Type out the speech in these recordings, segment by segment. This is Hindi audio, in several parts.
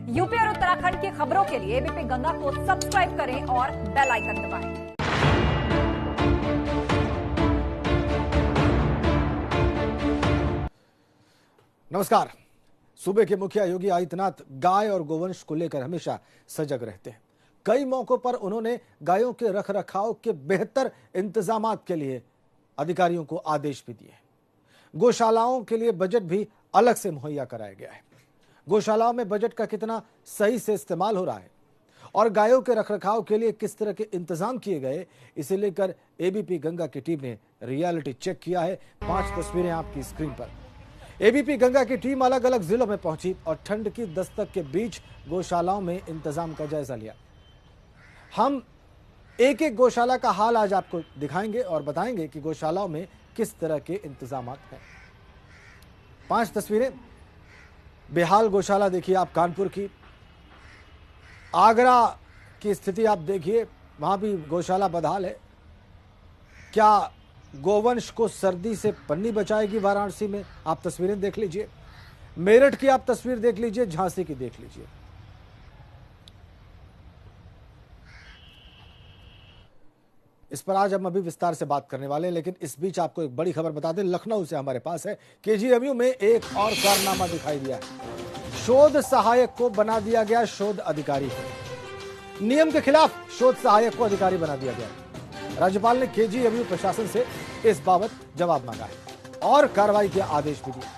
यूपी और उत्तराखंड की खबरों के लिए एबीपी गंगा को सब्सक्राइब करें और बेल आइकन दबाएं। नमस्कार। सूबे के मुखिया योगी आदित्यनाथ गाय और गोवंश को लेकर हमेशा सजग रहते हैं। कई मौकों पर उन्होंने गायों के रखरखाव के बेहतर इंतजामात के लिए अधिकारियों को आदेश भी दिए। गौशालाओं के लिए बजट भी अलग से मुहैया कराया गया है। गौशालाओं में बजट का कितना सही से इस्तेमाल हो रहा है और गायों के रखरखाव के लिए किस तरह के इंतजाम किए गए, इसे लेकर एबीपी गंगा की टीम ने रियलिटी चेक किया है। 5 तस्वीरें आपकी स्क्रीन पर। एबीपी गंगा की टीम अलग अलग जिलों में पहुंची और ठंड की दस्तक के बीच गौशालाओं में इंतजाम का जायजा लिया। हम एक एक गौशाला का हाल आज आपको दिखाएंगे और बताएंगे कि गौशालाओं में किस तरह के इंतजाम हैं। 5 तस्वीरें। बेहाल गौशाला देखिए आप, कानपुर की। आगरा की स्थिति आप देखिए, वहां भी गौशाला बदहाल है। क्या गोवंश को सर्दी से पन्नी बचाएगी वाराणसी में? आप तस्वीरें देख लीजिए। मेरठ की आप तस्वीर देख लीजिए, झांसी की देख लीजिए। इस पर आज हम अभी विस्तार से बात करने वाले हैं, लेकिन इस बीच आपको एक बड़ी खबर बता दें। लखनऊ से हमारे पास है, केजीएमयू में एक और कारनामा दिखाई दिया है। शोध सहायक को बना दिया गया शोध अधिकारी। नियम के खिलाफ शोध सहायक को अधिकारी बना दिया गया। राज्यपाल ने केजीएमयू प्रशासन से इस बाबत जवाब मांगा है और कार्रवाई के आदेश भी दिए।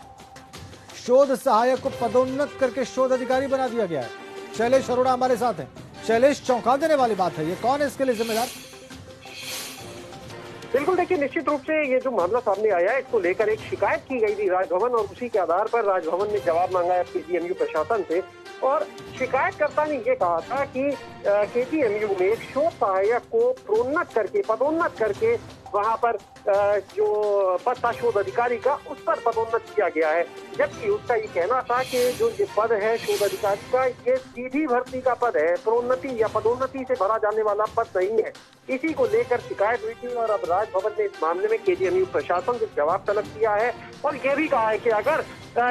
शोध सहायक को पदोन्नत करके शोध अधिकारी बना दिया गया है। शैलेश अरोड़ा हमारे साथ हैं। शैलेश, चौंका देने वाली बात है ये, कौन है इसके लिए जिम्मेदार? बिल्कुल, देखिए निश्चित रूप से ये जो मामला सामने आया है, इसको लेकर एक शिकायत की गई थी राजभवन और उसी के आधार पर राजभवन ने जवाब मांगा है केजीएमयू प्रशासन से। और शिकायतकर्ता ने ये कहा था कि केजीएमयू में एक शोध सहायक को प्रोन्नत करके, पदोन्नत करके वहां पर जो पद था शोध अधिकारी का, उस पर पदोन्नत किया गया है। जबकि उसका ये कहना था कि जो ये पद है शोध अधिकारी का, ये सीधी भर्ती का पद है, प्रोन्नति या पदोन्नति से भरा जाने वाला पद नहीं है। इसी को लेकर शिकायत हुई थी और अब राजभवन ने इस मामले में केजीएमयू प्रशासन से जवाब तलब किया है और ये भी कहा है कि अगर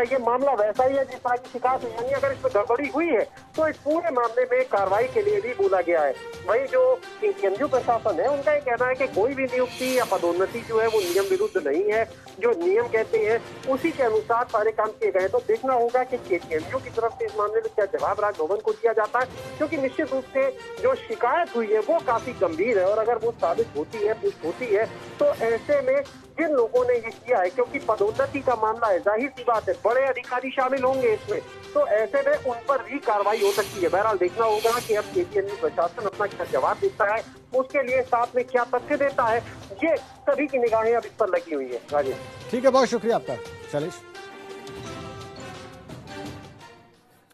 ये मामला वैसा ही है जिस तरह की शिकायत हुई, यानी अगर इसमें गड़बड़ी हुई है तो इस पूरे मामले में कार्रवाई के लिए भी बोला गया है। वही जो केजीएमयू प्रशासन है, उनका ये कहना है कि कोई भी नियुक्ति या पदोन्नति जो है वो नियम विरुद्ध नहीं है। जो नियम कहते हैं उसी के अनुसार सारे काम किए गए। तो देखना होगा कि केजीएमयू की तरफ से इस मामले में क्या जवाब राजभवन को दिया जाता है, क्योंकि निश्चित रूप से जो शिकायत हुई है वो काफी गंभीर है और अगर वो साबित होती है, पुष्ट होती है, तो ऐसे में जिन लोगों ने ये किया है, क्योंकि पदोन्नति का मामला है, जाहिर सी बात है बड़े अधिकारी शामिल होंगे इसमें, तो ऐसे में उन पर भी कार्रवाई हो सकती है। बहरहाल देखना होगा कि अब केजीएमयू प्रशासन अपना क्या जवाब देता है, उसके लिए साथ में क्या तथ्य देता है, ये सभी की निगाहें अब इस पर लगी हुई है। राजेश, ठीक है, बहुत शुक्रिया आपका शैलेश।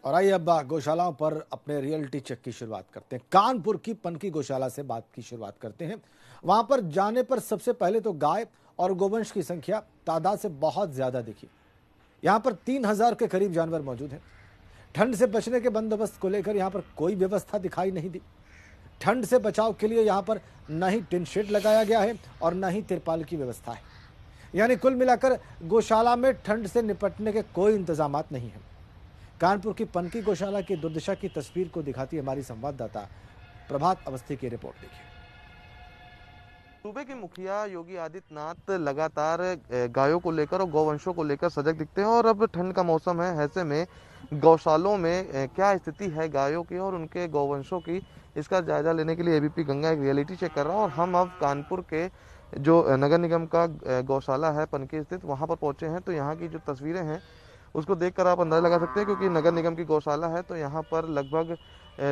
और आइए अब गौशालाओं पर अपने रियलिटी चेक की शुरुआत करते हैं। कानपुर की पनकी गौशाला से बात की शुरुआत करते हैं। वहां पर जाने पर सबसे पहले तो गाय और गोवंश की संख्या तादाद से बहुत ज्यादा दिखी। यहां पर 3000 के करीब जानवर मौजूद हैं। ठंड से बचने के बंदोबस्त को लेकर यहां पर कोई व्यवस्था दिखाई नहीं दी। ठंड से बचाव के लिए यहां पर न ही टिन शेड लगाया गया है और न ही तिरपाल की व्यवस्था है। यानी कुल मिलाकर गौशाला में ठंड से निपटने के कोई इंतजाम नहीं है। कानपुर की पनकी गौशाला की दुर्दशा की तस्वीर को दिखाती हमारी संवाददाता प्रभात अवस्थी की रिपोर्ट देखिए। सूबे के मुखिया योगी आदित्यनाथ लगातार गायों को लेकर और गौवंशों को लेकर सजग दिखते हैं और अब ठंड का मौसम है, ऐसे में गौशालों में क्या स्थिति है गायों की और उनके गौवंशों की, इसका जायजा लेने के लिए एबीपी गंगा एक रियलिटी चेक कर रहा है। और हम अब कानपुर के जो नगर निगम का गौशाला है पनकी स्थित, वहां पर पहुंचे हैं। तो यहाँ की जो तस्वीरें हैं उसको देखकर आप अंदाजा लगा सकते हैं, क्योंकि नगर निगम की गौशाला है तो यहाँ पर लगभग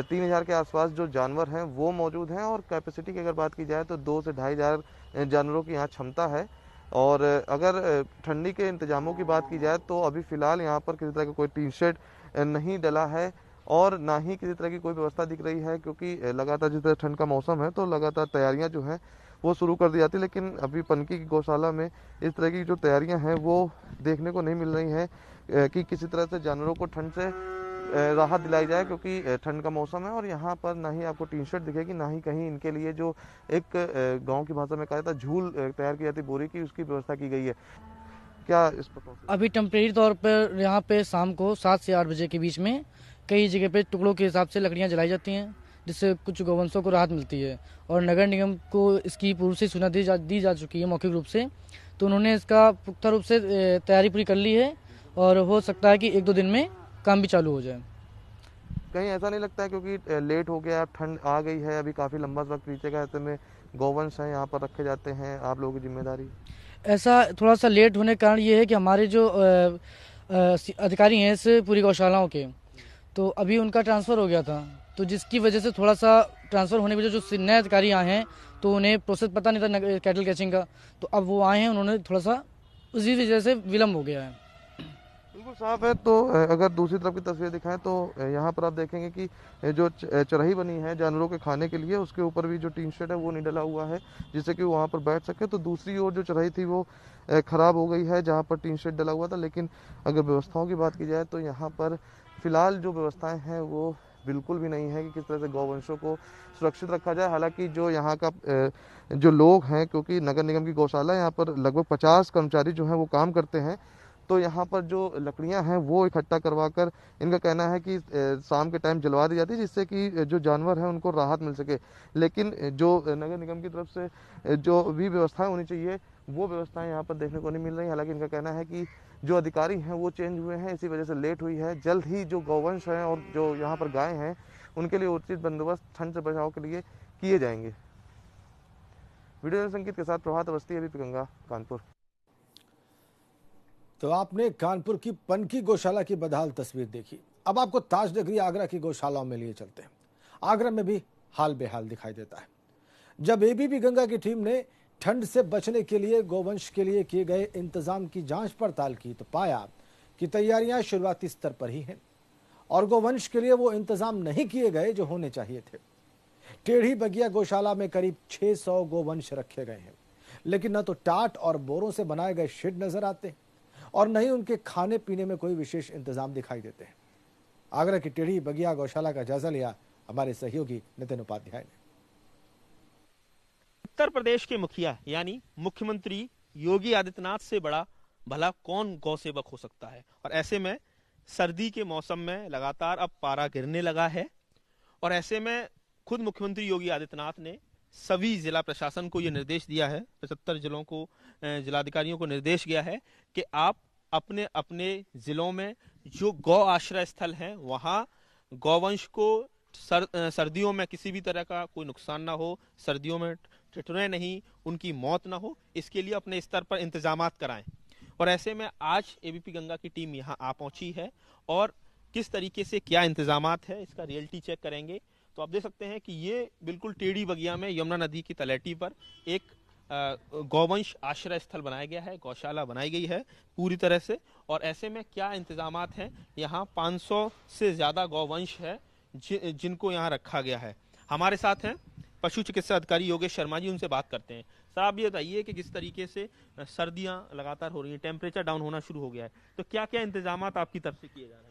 3000 के आसपास जो जानवर हैं वो मौजूद हैं और कैपेसिटी की अगर बात की जाए तो 2 से 2500 जानवरों की यहाँ क्षमता है। और अगर ठंडी के इंतजामों की बात की जाए तो अभी फिलहाल यहाँ पर किसी तरह का कोई टीन शेड नहीं डला है और ना ही किसी तरह की कोई व्यवस्था दिख रही है, क्योंकि लगातार जिस तरह ठंड का मौसम है तो लगातार तैयारियां जो हैं वो शुरू कर दी जाती है। लेकिन अभी पनकी की गौशाला में इस तरह की जो तैयारियां हैं वो देखने को नहीं मिल रही हैं कि किसी तरह से जानवरों को ठंड से राहत दिलाई जाए, क्योंकि ठंड का मौसम है। और यहाँ पर ना ही आपको टी शर्ट दिखेगी, ना ही कहीं इनके लिए जो एक गांव की भाषा में कहा जाता है झूल तैयार की जाती बोरी की, उसकी व्यवस्था की गई है। क्या इस पर अभी टेम्परेरी तौर पर यहाँ पे शाम को 7 से 8 बजे के बीच में कई जगह पे टुकड़ों के हिसाब से लकड़ियां जलाई जाती हैं, जिससे कुछ गौवंशों को राहत मिलती है। और नगर निगम को इसकी पूर्व से सूचना दी जा चुकी है मौखिक रूप से, तो उन्होंने इसका पुख्ता रूप से तैयारी पूरी कर ली है और हो सकता है कि 1-2 दिन में काम भी चालू हो जाए। कहीं ऐसा नहीं लगता है क्योंकि लेट हो गया, ठंड आ गई है, अभी काफ़ी लंबा वक्त बीतेगा, ऐसे में गौवंश हैं यहाँ पर रखे जाते हैं, आप लोगों की जिम्मेदारी? ऐसा थोड़ा सा लेट होने का कारण ये है कि हमारे जो अधिकारी हैं इस पूरी गौशालाओं के, तो अभी उनका ट्रांसफ़र हो गया था, तो जिसकी वजह से थोड़ा सा ट्रांसफ़र होने की वजह जो नए अधिकारी आए हैं तो उन्हें प्रोसेस पता नहीं था कैटल कैचिंग का, तो अब वो आए हैं, उन्होंने थोड़ा सा उसी वजह से विलम्ब हो गया है। बिल्कुल साफ है। तो अगर दूसरी तरफ की तस्वीर दिखाएं तो यहाँ पर आप देखेंगे कि जो चरही बनी है जानवरों के खाने के लिए, उसके ऊपर भी जो टीन शेड है वो नहीं डला हुआ है जिससे कि वो वहाँ पर बैठ सके। तो दूसरी ओर जो चरही थी वो खराब हो गई है जहाँ पर टीन शेड डला हुआ था। लेकिन अगर व्यवस्थाओं की बात की जाए तो यहाँ पर फिलहाल जो व्यवस्थाएं हैं वो बिल्कुल भी नहीं है कि किस तरह से गौवंशों को सुरक्षित रखा जाए। हालांकि जो यहाँ का जो लोग हैं, क्योंकि नगर निगम की गौशाला यहाँ पर लगभग 50 कर्मचारी जो हैं वो काम करते हैं, तो यहाँ पर जो लकड़ियाँ हैं वो इकट्ठा करवाकर इनका कहना है कि शाम के टाइम जलवा दी जाती है जिससे कि जो जानवर हैं उनको राहत मिल सके। लेकिन जो नगर निगम की तरफ से जो भी व्यवस्थाएं होनी चाहिए वो व्यवस्थाएं यहाँ पर देखने को नहीं मिल रही। हालांकि इनका कहना है कि जो अधिकारी हैं वो चेंज हुए हैं, इसी वजह से लेट हुई है। जल्द ही जो गौवंश हैं और जो यहाँ पर गाय हैं उनके लिए उचित बंदोबस्त ठंड से बचाव के लिए किए जाएंगे। वीडियो संकेत के साथ प्रभात अवस्थी, एबीपी गंगा, कानपुर। तो आपने कानपुर की पनकी गौशाला की बदहाल तस्वीर देखी। अब आपको ताज नगरी आगरा की गौशालाओं में लिए चलते हैं। आगरा में भी हाल बेहाल दिखाई देता है। जब एबीपी गंगा की टीम ने ठंड से बचने के लिए गौवंश के लिए किए गए इंतजाम की जांच पड़ताल की तो पाया कि तैयारियां शुरुआती स्तर पर ही हैं और गौवंश के लिए वो इंतजाम नहीं किए गए जो होने चाहिए थे। टेढ़ी बगिया गौशाला में करीब 600 गौवंश रखे गए हैं, लेकिन न तो टाट और बोरों से बनाए गए शेड नजर आते हैं और न ही उनके खाने पीने में कोई विशेष इंतजाम दिखाई देते हैं। आगरा की टेढ़ी बगिया गौशाला का जायजा लिया हमारे सहयोगी नितिन उपाध्याय ने। उत्तर प्रदेश के मुखिया यानी मुख्यमंत्री योगी आदित्यनाथ से बड़ा भला कौन गौ सेवक हो सकता है। और ऐसे में सर्दी के मौसम में लगातार अब पारा गिरने लगा है और ऐसे में खुद मुख्यमंत्री योगी आदित्यनाथ ने सभी जिला प्रशासन को यह निर्देश दिया है, 75 जिलों को जिलाधिकारियों को निर्देश गया है कि आप अपने अपने जिलों में जो गौ आश्रय स्थल हैं वहां गौवंश को सर्दियों में किसी भी तरह का कोई नुकसान ना हो, सर्दियों में ठिठुरे नहीं, उनकी मौत ना हो, इसके लिए अपने स्तर पर इंतजामात कराएं। और ऐसे में आज एबीपी गंगा की टीम यहां आ पहुंची है और किस तरीके से क्या इंतजामात है इसका रियलिटी चेक करेंगे। तो आप देख सकते हैं कि ये बिल्कुल टेढ़ी बगिया में यमुना नदी की तलहटी पर एक गौवंश आश्रय स्थल बनाया गया है, गौशाला बनाई गई है पूरी तरह से। और ऐसे में क्या इंतजामात हैं, यहाँ 500 से ज्यादा गौवंश है जिनको यहाँ रखा गया है। हमारे साथ हैं पशु चिकित्सा अधिकारी योगेश शर्मा जी, उनसे बात करते हैं। साहब ये बताइए कि किस तरीके से सर्दियां लगातार हो रही हैं, टेम्परेचर डाउन होना शुरू हो गया है, तो क्या क्या इंतजामात आपकी तरफ से किए जा रहे हैं?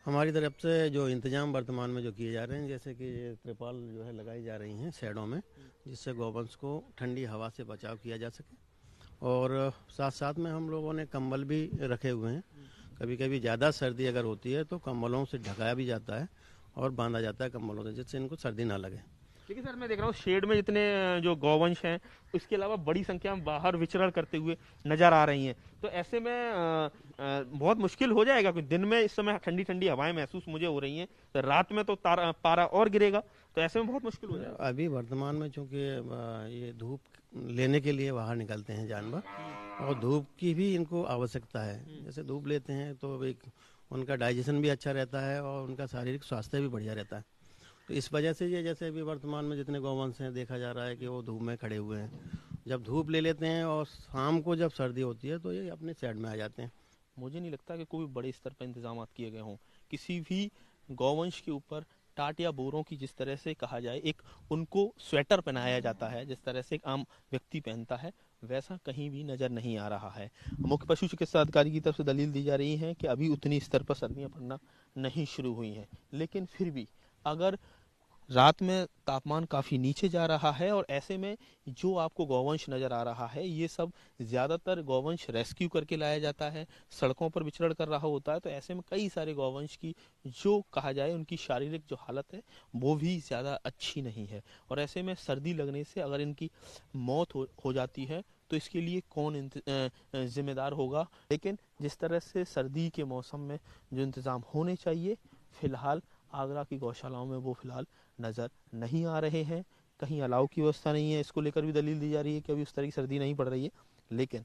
हमारी तरफ से जो इंतजाम वर्तमान में जो किए जा रहे हैं, जैसे कि ये त्रिपाल जो है लगाई जा रही हैं शैडों में, जिससे गौवंश को ठंडी हवा से बचाव किया जा सके। और साथ साथ में हम लोगों ने कंबल भी रखे हुए हैं। कभी कभी ज़्यादा सर्दी अगर होती है तो कंबलों से ढकाया भी जाता है और बांधा जाता है कंबलों से, जिससे इनको सर्दी ना लगे। देखिए सर, मैं देख रहा हूँ शेड में जितने जो गौवंश हैं उसके अलावा बड़ी संख्या में बाहर विचरण करते हुए नजर आ रही हैं। तो ऐसे में बहुत मुश्किल हो जाएगा, क्योंकि दिन में इस समय ठंडी ठंडी हवाएं महसूस मुझे हो रही हैं, तो रात में तो पारा और गिरेगा, तो ऐसे में बहुत मुश्किल हो जाएगा। अभी वर्तमान में चूँकि ये धूप लेने के लिए बाहर निकलते हैं जानवर और धूप की भी इनको आवश्यकता है। जैसे धूप लेते हैं तो एक उनका डाइजेशन भी अच्छा रहता है और उनका शारीरिक स्वास्थ्य भी बढ़िया रहता है। तो इस वजह से ये जैसे अभी वर्तमान में जितने गौवंश हैं देखा जा रहा है कि वो धूप में खड़े हुए हैं। जब धूप ले लेते हैं और शाम को जब सर्दी होती है तो ये अपने शेड में आ जाते हैं। मुझे नहीं लगता कि कोई बड़े स्तर पर इंतजाम किए गए हों। किसी भी गौवंश के ऊपर टाट या बोरों की जिस तरह से कहा जाए एक उनको स्वेटर पहनाया जाता है, जिस तरह से एक आम व्यक्ति पहनता है, वैसा कहीं भी नजर नहीं आ रहा है। मुख्य पशु चिकित्सा अधिकारी की तरफ से दलील दी जा रही है कि अभी उतनी स्तर पर सर्दियां पड़ना नहीं शुरू हुई हैं, लेकिन फिर भी अगर रात में तापमान काफ़ी नीचे जा रहा है और ऐसे में जो आपको गौवंश नज़र आ रहा है ये सब ज़्यादातर गौवंश रेस्क्यू करके लाया जाता है, सड़कों पर विचरण कर रहा होता है। तो ऐसे में कई सारे गौवंश की जो कहा जाए उनकी शारीरिक जो हालत है वो भी ज़्यादा अच्छी नहीं है और ऐसे में सर्दी लगने से अगर इनकी मौत हो जाती है तो इसके लिए कौन जिम्मेदार होगा। लेकिन जिस तरह से सर्दी के मौसम में जो इंतज़ाम होने चाहिए फिलहाल आगरा की गौशालाओं में वो फिलहाल नज़र नहीं आ रहे हैं। कहीं अलाव की व्यवस्था नहीं है, इसको लेकर भी दलील दी जा रही है कि अभी उस तरह की सर्दी नहीं पड़ रही है, लेकिन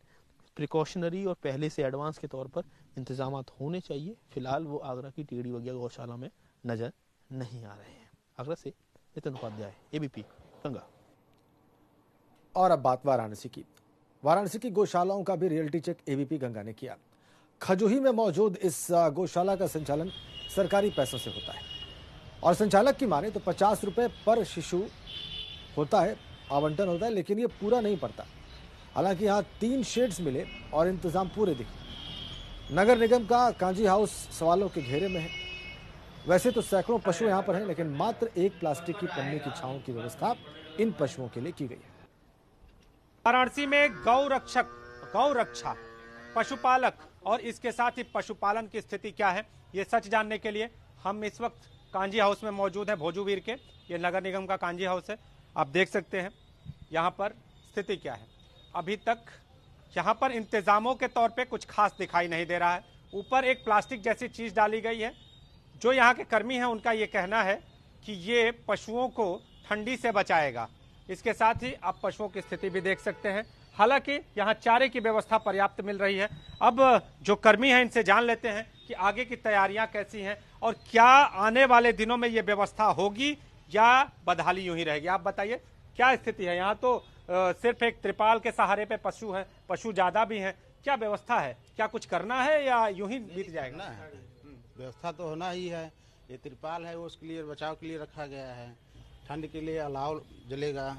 प्रिकॉशनरी और पहले से एडवांस के तौर पर इंतजाम होने चाहिए। फिलहाल वो आगरा की टिहरी बगिया गौशाला में नज़र नहीं आ रहे हैं। आगरा से नितिन उपाध्याय, एबीपी गंगा। और अब बात वाराणसी की। वाराणसी की गौशालाओं का भी रियलिटी चेक एबीपी गंगा ने किया। खजूही में मौजूद इस गौशाला का संचालन सरकारी पैसों से होता है और संचालक की माने तो 50 रुपए पर शिशु होता है, आवंटन होता है, लेकिन ये पूरा नहीं पड़ता। हालांकि यहाँ 3 शेड्स मिले और इंतजाम पूरे दिखे। नगर निगम का कांजी हाउस सवालों के घेरे में है। वैसे तो सैकड़ों पशु यहाँ पर हैं, लेकिन मात्र एक प्लास्टिक की पन्नी की छांव की व्यवस्था इन पशुओं के लिए की गई है। वाराणसी में गौ रक्षा, पशुपालक और इसके साथ ही पशुपालन की स्थिति क्या है, ये सच जानने के लिए हम इस वक्त कांजी हाउस में मौजूद हैं, भोजूवीर के। ये नगर निगम का कांजी हाउस है। आप देख सकते हैं यहाँ पर स्थिति क्या है। अभी तक यहाँ पर इंतजामों के तौर पे कुछ खास दिखाई नहीं दे रहा है। ऊपर एक प्लास्टिक जैसी चीज डाली गई है। जो यहाँ के कर्मी हैं उनका ये कहना है कि ये पशुओं को ठंडी से बचाएगा। इसके साथ ही आप पशुओं की स्थिति भी देख सकते हैं। हालांकि यहाँ चारे की व्यवस्था पर्याप्त मिल रही है। अब जो कर्मी हैं इनसे जान लेते हैं कि आगे की तैयारियां कैसी हैं और क्या आने वाले दिनों में ये व्यवस्था होगी या बदहाली यूं ही रहेगी। आप बताइए क्या स्थिति है। यहाँ तो सिर्फ एक त्रिपाल के सहारे पे पशु हैं, पशु ज्यादा भी हैं। क्या व्यवस्था है, क्या कुछ करना है या यूं ही बीत जाएगा? व्यवस्था तो होना ही है। ये त्रिपाल है वो उसके लिए बचाव के लिए रखा गया है। ठंड के लिए अलाव जलेगा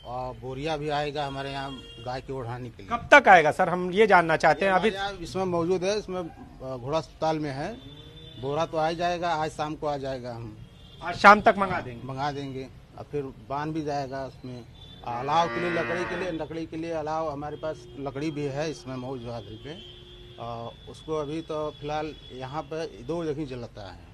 और बोरिया भी आएगा हमारे यहाँ गाय की ओढ़ाने के लिए। कब तक आएगा सर, हम ये जानना चाहते हैं। अभी इसमें मौजूद है, इसमें घोड़ा अस्पताल में है। बोरा तो आ जाएगा, आज शाम को आ जाएगा। हम आज शाम तक मंगा देंगे और फिर बांध भी जाएगा। उसमें अलाव के लिए लकड़ी के लिए अलाव हमारे पास लकड़ी भी है इसमें मौजूद है। उसको अभी तो फिलहाल यहाँ पे 2 जगह जलता है।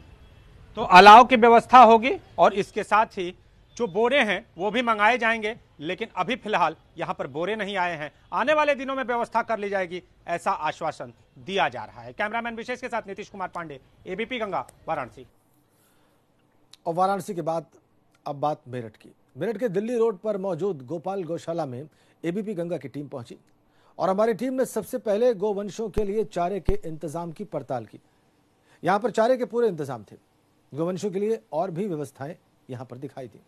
तो अलाव की व्यवस्था होगी और इसके साथ ही जो बोरे हैं वो भी मंगाए जाएंगे, लेकिन अभी फिलहाल यहाँ पर बोरे नहीं आए हैं। आने वाले दिनों में व्यवस्था कर ली जाएगी, ऐसा आश्वासन दिया जा रहा है। कैमरामैन विशेष के साथ नीतीश कुमार पांडे, एबीपी गंगा, वाराणसी। और वाराणसी के बाद अब बात मेरठ की। मेरठ के दिल्ली रोड पर मौजूद गोपाल गौशाला में एबीपी गंगा की टीम पहुंची और हमारी टीम ने सबसे पहले गोवंशों के लिए चारे के इंतजाम की पड़ताल की। यहाँ पर चारे के पूरे इंतजाम थे। गोवंशों के लिए और भी व्यवस्थाएं यहाँ पर दिखाई दी।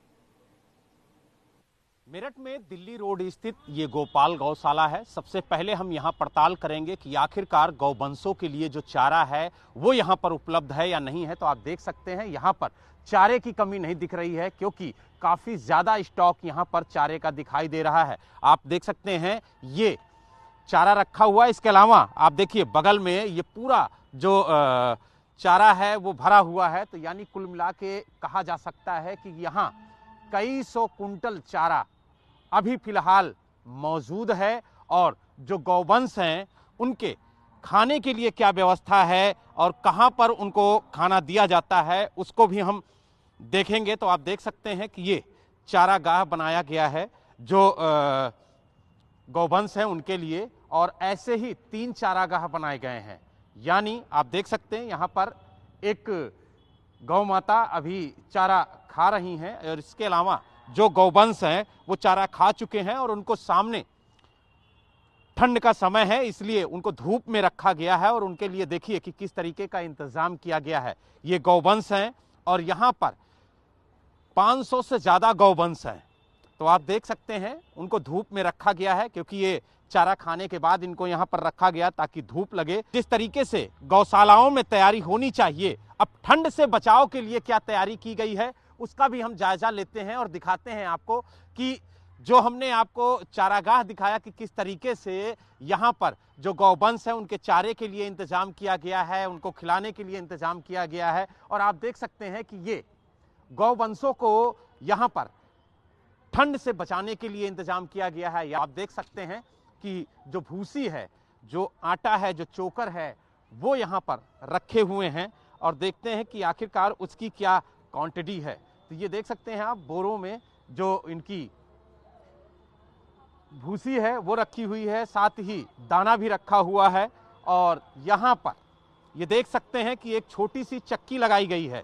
मेरठ में दिल्ली रोड स्थित ये गोपाल गौशाला है। सबसे पहले हम यहाँ पड़ताल करेंगे कि आखिरकार गौवंशों के लिए जो चारा है वो यहाँ पर उपलब्ध है या नहीं है। तो आप देख सकते हैं यहाँ पर चारे की कमी नहीं दिख रही है, क्योंकि काफ़ी ज़्यादा स्टॉक यहाँ पर चारे का दिखाई दे रहा है। आप देख सकते हैं ये चारा रखा हुआ है। इसके अलावा आप देखिए बगल में ये पूरा जो चारा है वो भरा हुआ है। तो यानी कुल मिला के कहा जा सकता है कि यहाँ कई 100 कुंटल चारा अभी फिलहाल मौजूद है। और जो गौवंश हैं उनके खाने के लिए क्या व्यवस्था है और कहां पर उनको खाना दिया जाता है उसको भी हम देखेंगे। तो आप देख सकते हैं कि ये चारागाह बनाया गया है जो गौवंश हैं उनके लिए, और ऐसे ही 3 चारागाह बनाए गए हैं। यानी आप देख सकते हैं यहाँ पर एक गौ माता अभी चारा खा रही हैं और इसके अलावा जो गौवंश हैं वो चारा खा चुके हैं और उनको सामने ठंड का समय है इसलिए उनको धूप में रखा गया है। और उनके लिए देखिए कि किस तरीके का इंतजाम किया गया है। ये गौवंश हैं और यहाँ पर 500 से ज़्यादा गौवंश हैं। तो आप देख सकते हैं उनको धूप में रखा गया है, क्योंकि ये चारा खाने के बाद इनको यहाँ पर रखा गया ताकि धूप लगे। जिस तरीके से गौशालाओं में तैयारी होनी चाहिए, अब ठंड से बचाव के लिए क्या तैयारी की गई है उसका भी हम जायजा लेते हैं और दिखाते हैं आपको कि जो हमने आपको चारागाह दिखाया कि किस तरीके से यहाँ पर जो गौवंश है उनके चारे के लिए इंतजाम किया गया है, उनको खिलाने के लिए इंतजाम किया गया है। और आप देख सकते हैं कि ये गौवंशों को यहां पर ठंड से बचाने के लिए इंतजाम किया गया है। आप देख सकते हैं कि जो भूसी है, जो आटा है, जो चोकर है, वो यहां पर रखे हुए हैं और देखते हैं कि आखिरकार उसकी क्या क्वांटिटी है। तो ये देख सकते हैं आप, बोरों में जो इनकी भूसी है वो रखी हुई है, साथ ही दाना भी रखा हुआ है। और यहां पर ये देख सकते हैं कि एक छोटी सी चक्की लगाई गई है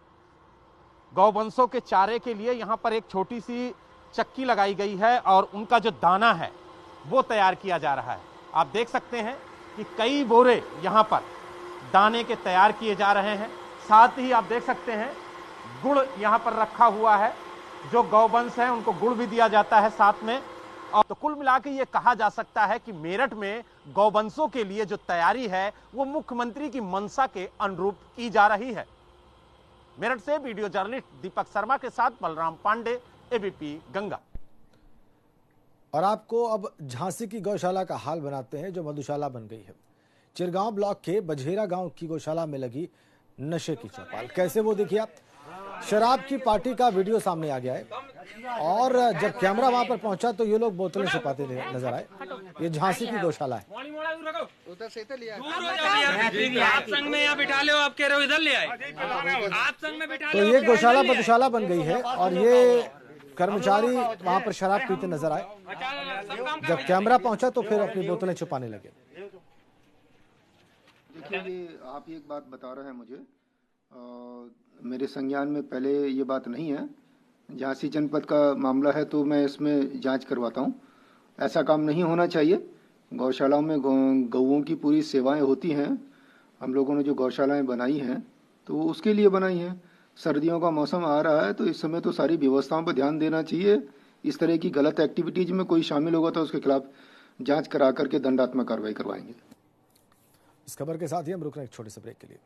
गौवंशों के चारे के लिए। यहां पर एक छोटी सी चक्की लगाई गई है और उनका जो दाना है वो तैयार किया जा रहा है। आप देख सकते हैं कि कई बोरे यहां पर दाने के तैयार किए जा रहे हैं। साथ ही आप देख सकते हैं गुड़ यहां पर रखा हुआ है, जो गौवंश है उनको गुड़ भी दिया जाता है साथ में। और तो कुल मिला के ये कहा जा सकता है कि मेरठ में गौवंशों के लिए जो तैयारी है वो मुख्यमंत्री की मंशा के अनुरूप की जा रही है। मेरठ से वीडियो जर्नलिस्ट दीपक शर्मा के साथ बलराम पांडे, एबीपी गंगा। और आपको अब झांसी की गौशाला का हाल बनाते हैं, जो मधुशाला बन गई है। चिरगांव ब्लॉक के बझेरा गांव की गौशाला में लगी नशे की चौपाल। कैसे वो देखिए आप, शराब की पार्टी का वीडियो सामने आ गया है और जब कैमरा वहां पर पहुंचा तो ये लोग बोतलें छिपाते नजर आए। ये झांसी की गौशाला है। तो ये गौशाला मधुशाला बन गई है और ये कर्मचारी वहां पर शराब पीते नजर आए। जब कैमरा पहुंचा तो फिर अपनी बोतलें छुपाने लगे। देखिए, ये आप एक बात बता रहे हैं मुझे, मेरे संज्ञान में पहले ये बात नहीं है। झांसी जनपद का मामला है तो मैं इसमें जांच करवाता हूँ। ऐसा काम नहीं होना चाहिए। गौशालाओं में गौओं की पूरी सेवाएं होती हैं। हम लोगों ने जो गौशालाएं बनाई हैं तो उसके लिए बनाई हैं। सर्दियों का मौसम आ रहा है तो इस समय तो सारी व्यवस्थाओं पर ध्यान देना चाहिए। इस तरह की गलत एक्टिविटीज में कोई शामिल होगा तो उसके खिलाफ जांच करा करके दंडात्मक कार्रवाई करवाएंगे। इस खबर के साथ ही हम रुक रहे हैं एक छोटे से ब्रेक के लिए।